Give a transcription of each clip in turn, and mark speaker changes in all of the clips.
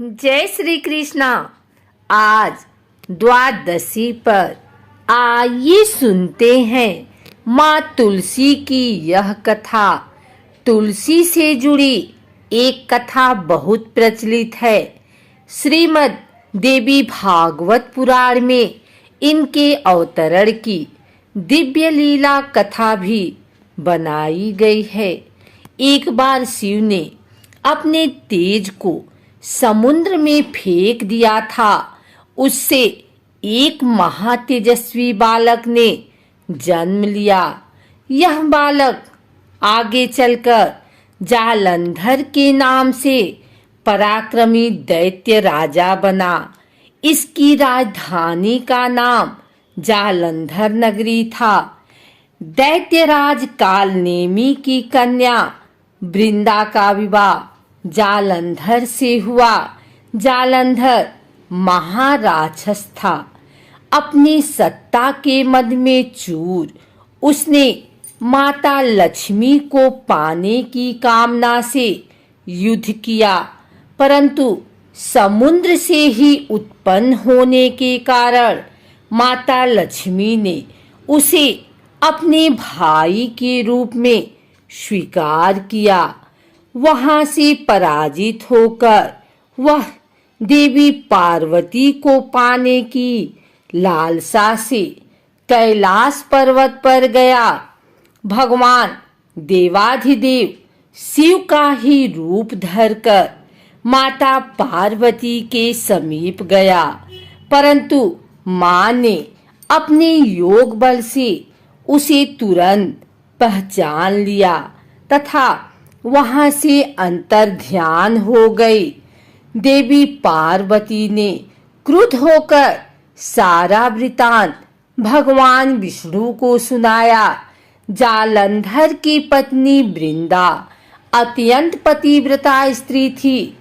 Speaker 1: जय श्री कृष्णा। आज द्वादशी पर आइए सुनते हैं माँ तुलसी की यह कथा। तुलसी से जुड़ी एक कथा बहुत प्रचलित है। श्रीमद् देवी भागवत पुराण में इनके अवतरण की दिव्य लीला कथा भी बनाई गई है। एक बार शिव ने अपने तेज को समुद्र में फेंक दिया था। उससे एक महातेजस्वी बालक ने जन्म लिया। यह बालक आगे चलकर जालंधर के नाम से पराक्रमी दैत्य राजा बना। इसकी राजधानी का नाम जालंधर नगरी था। दैत्यराज कालनेमी की कन्या वृंदा का विवाह जालंधर से हुआ। जालंधर महाराक्षस था। अपनी सत्ता के मद में चूर उसने माता लक्ष्मी को पाने की कामना से युद्ध किया, परंतु समुद्र से ही उत्पन्न होने के कारण माता लक्ष्मी ने उसे अपने भाई के रूप में स्वीकार किया। वहां से पराजित होकर वह देवी पार्वती को पाने की लालसा से कैलाश पर्वत पर गया। भगवान देवाधिदेव शिव का ही रूप धरकर माता पार्वती के समीप गया, परंतु मां ने अपने योग बल से उसे तुरंत पहचान लिया तथा वहां से अंतर ध्यान हो गई। देवी पार्वती ने क्रुद्ध होकर सारा वृतांत भगवान विष्णु को सुनाया। जालंधर की पत्नी वृंदा अत्यंत पतिव्रता स्त्री थी।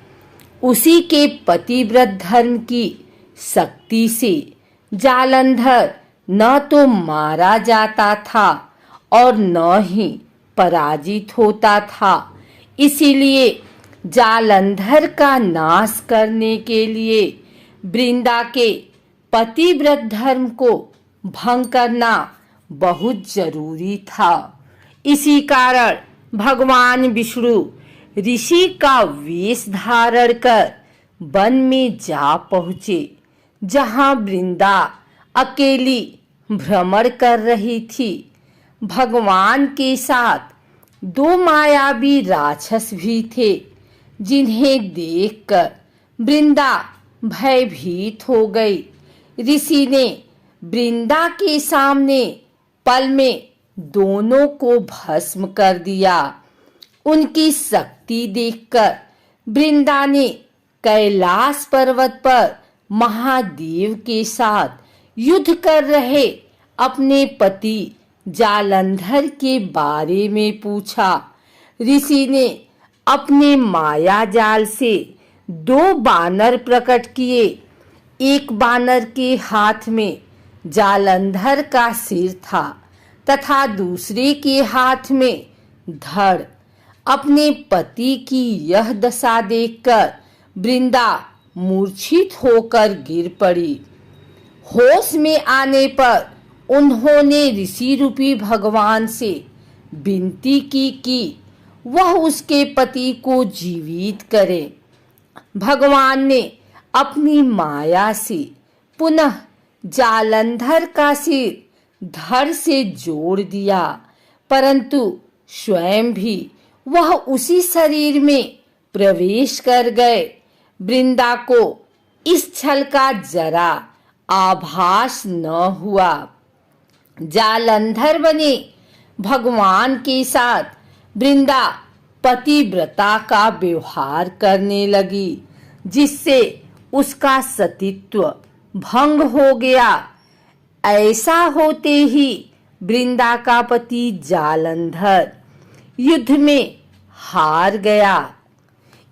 Speaker 1: उसी के पतिव्रत धर्म की शक्ति से जालंधर न तो मारा जाता था और न ही पराजित होता था। इसीलिए जालंधर का नाश करने के लिए वृंदा के पतिव्रत धर्म को भंग करना बहुत जरूरी था। इसी कारण भगवान विष्णु ऋषि का वेश धारण कर वन में जा पहुँचे, जहाँ वृंदा अकेली भ्रमण कर रही थी। भगवान के साथ दो मायावी राक्षस भी थे, जिन्हें देखकर वृंदा भयभीत हो गई। ऋषि ने वृंदा के सामने पल में दोनों को भस्म कर दिया। उनकी शक्ति देखकर वृंदा ने कैलाश पर्वत पर महादेव के साथ युद्ध कर रहे अपने पति जालंधर के बारे में पूछा। ऋषि ने अपने माया जाल से दो बानर प्रकट किए। एक बानर के हाथ में जालंधर का सिर था तथा दूसरे के हाथ में धड़। अपने पति की यह दशा देखकर वृंदा मूर्छित होकर गिर पड़ी। होश में आने पर उन्होंने ऋषि रूपी भगवान से विनती की कि वह उसके पति को जीवित करे। भगवान ने अपनी माया से पुनः जालंधर का सिर धड़ से जोड़ दिया, परंतु स्वयं भी वह उसी शरीर में प्रवेश कर गए। वृंदा को इस छल का जरा आभास न हुआ। जालंधर बने भगवान के साथ वृंदा पतिव्रता का व्यवहार करने लगी, जिससे उसका सतीत्व भंग हो गया। ऐसा होते ही वृंदा का पति जालंधर युद्ध में हार गया।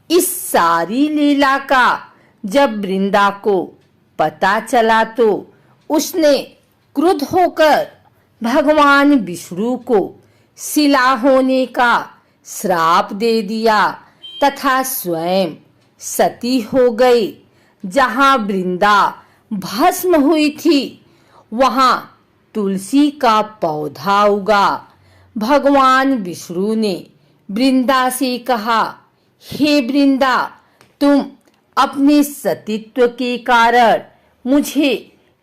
Speaker 1: इस सारी लीला का जब वृंदा को पता चला तो उसने क्रुद्ध होकर भगवान विष्णु को शिला होने का श्राप दे दिया तथा स्वयं सती हो गई। जहाँ वृंदा भस्म हुई थी वहाँ तुलसी का पौधा उगा। भगवान विष्णु ने वृंदा से कहा, हे वृंदा, तुम अपने सतीत्व के कारण मुझे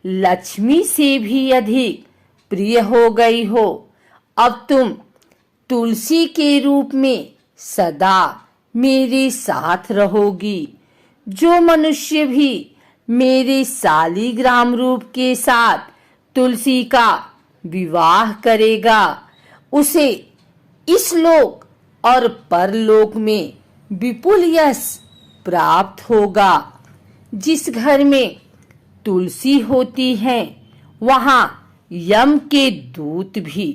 Speaker 1: लक्ष्मी से भी अधिक प्रिय हो गई हो। अब तुम तुलसी के रूप में सदा मेरे साथ रहोगी। जो मनुष्य भी मेरे शालिग्राम रूप के साथ तुलसी का विवाह करेगा उसे इस लोक और परलोक में विपुल यश प्राप्त होगा। जिस घर में तुलसी होती है वहाँ यम के दूत भी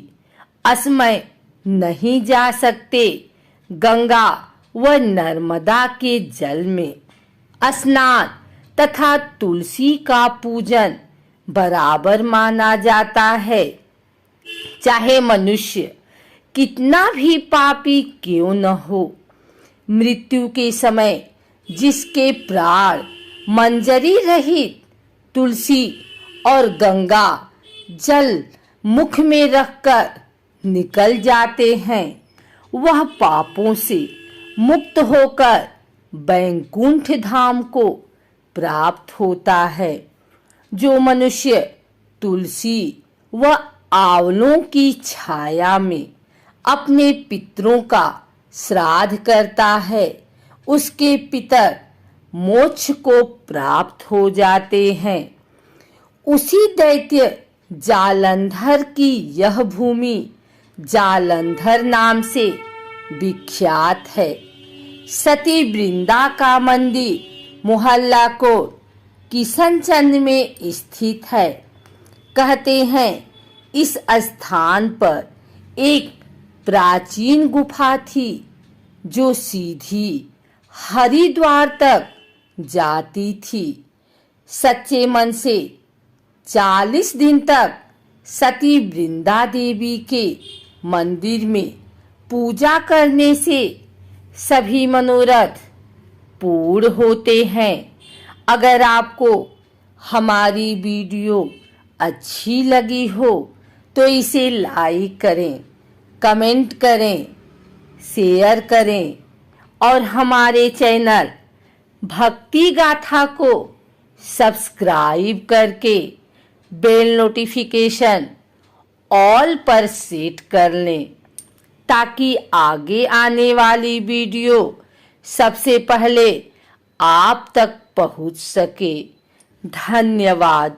Speaker 1: असमय नहीं जा सकते। गंगा व नर्मदा के जल में स्नान तथा तुलसी का पूजन बराबर माना जाता है। चाहे मनुष्य कितना भी पापी क्यों न हो, मृत्यु के समय जिसके प्राण मंजरी रहित तुलसी और गंगा जल मुख में रखकर निकल जाते हैं, वह पापों से मुक्त होकर वैकुंठ धाम को प्राप्त होता है। जो मनुष्य तुलसी व आंवलों की छाया में अपने पितरों का श्राद्ध करता है उसके पितर मोक्ष को प्राप्त हो जाते हैं। उसी दैत्य जालंधर की यह भूमि जालंधर नाम से विख्यात है। सती वृंदा का मंदिर मोहल्ला कोट किशनचंद में स्थित है। कहते हैं इस स्थान पर एक प्राचीन गुफा थी जो सीधी हरिद्वार तक जाती थी। सच्चे मन से 40 दिन तक सती वृंदा देवी के मंदिर में पूजा करने से सभी मनोरथ पूर्ण होते हैं। अगर आपको हमारी वीडियो अच्छी लगी हो तो इसे लाइक करें, कमेंट करें, शेयर करें और हमारे चैनल भक्ति गाथा को सब्सक्राइब करके बेल नोटिफिकेशन ऑल पर सेट कर लें ताकि आगे आने वाली वीडियो सबसे पहले आप तक पहुंच सके। धन्यवाद।